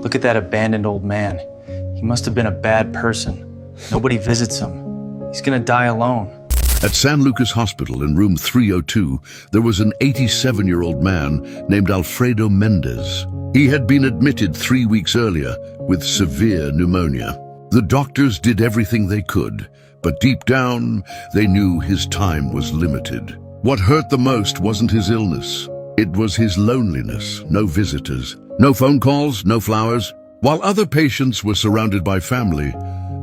Look at that abandoned old man. He must have been a bad person. Nobody visits him. He's gonna die alone. At San Lucas Hospital in room 302, there was an 87-year-old man named Alfredo Mendez. He had been admitted 3 weeks earlier with severe pneumonia. The doctors did everything they could, but deep down, they knew his time was limited. What hurt the most wasn't his illness. It was his loneliness. No visitors, no phone calls, no flowers. While other patients were surrounded by family,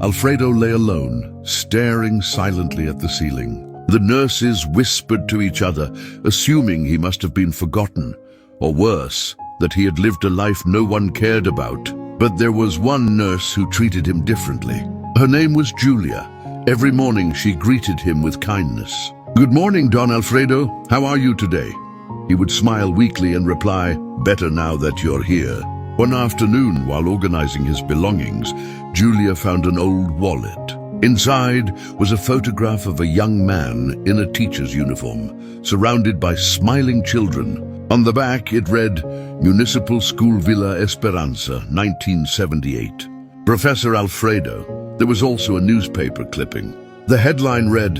Alfredo lay alone, staring silently at the ceiling. The nurses whispered to each other, assuming he must have been forgotten, or worse, that he had lived a life no one cared about. But there was one nurse who treated him differently. Her name was Julia. Every morning she greeted him with kindness. "Good morning, Don Alfredo. How are you today?" He would smile weakly and reply, "Better now that you're here." One afternoon, while organizing his belongings, Julia found an old wallet. Inside was a photograph of a young man in a teacher's uniform, surrounded by smiling children. On the back, it read, Municipal School Villa Esperanza, 1978. Professor Alfredo. There was also a newspaper clipping. The headline read,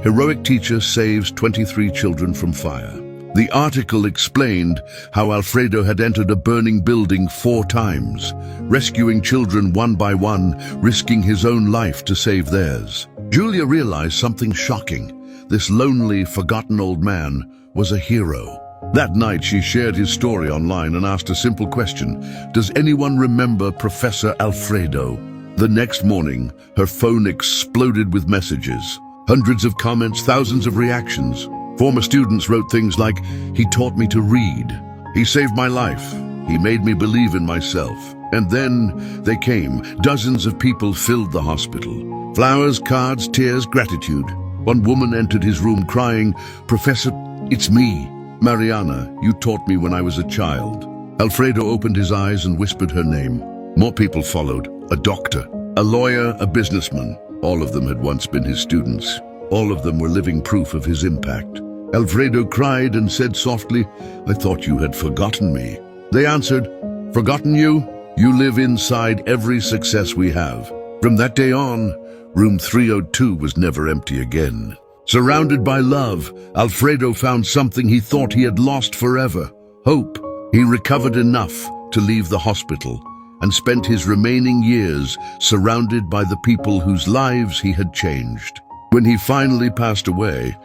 Heroic Teacher Saves 23 Children from Fire. The article explained how Alfredo had entered a burning building 4 times, rescuing children one by one, risking his own life to save theirs. Julia realized something shocking. This lonely, forgotten old man was a hero. That night, she shared his story online and asked a simple question. Does anyone remember Professor Alfredo? The next morning, her phone exploded with messages. Hundreds of comments, thousands of reactions. Former students wrote things like, "He taught me to read. He saved my life. He made me believe in myself." And then they came. Dozens of people filled the hospital. Flowers, cards, tears, gratitude. One woman entered his room crying, "Professor, it's me. Mariana, you taught me when I was a child." Alfredo opened his eyes and whispered her name. More people followed. A doctor, a lawyer, a businessman. All of them had once been his students. All of them were living proof of his impact. Alfredo cried and said softly, "I thought you had forgotten me." They answered, "Forgotten you? You live inside every success we have." From that day on, room 302 was never empty again. Surrounded by love, Alfredo found something he thought he had lost forever: hope. He recovered enough to leave the hospital and spent his remaining years surrounded by the people whose lives he had changed. When he finally passed away,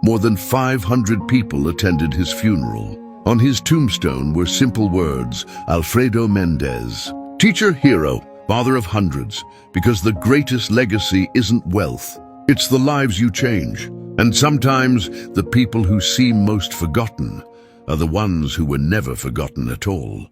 more than 500 people attended his funeral. On his tombstone were simple words, Alfredo Mendez, teacher, hero, father of hundreds, because the greatest legacy isn't wealth, it's the lives you change. And sometimes the people who seem most forgotten are the ones who were never forgotten at all.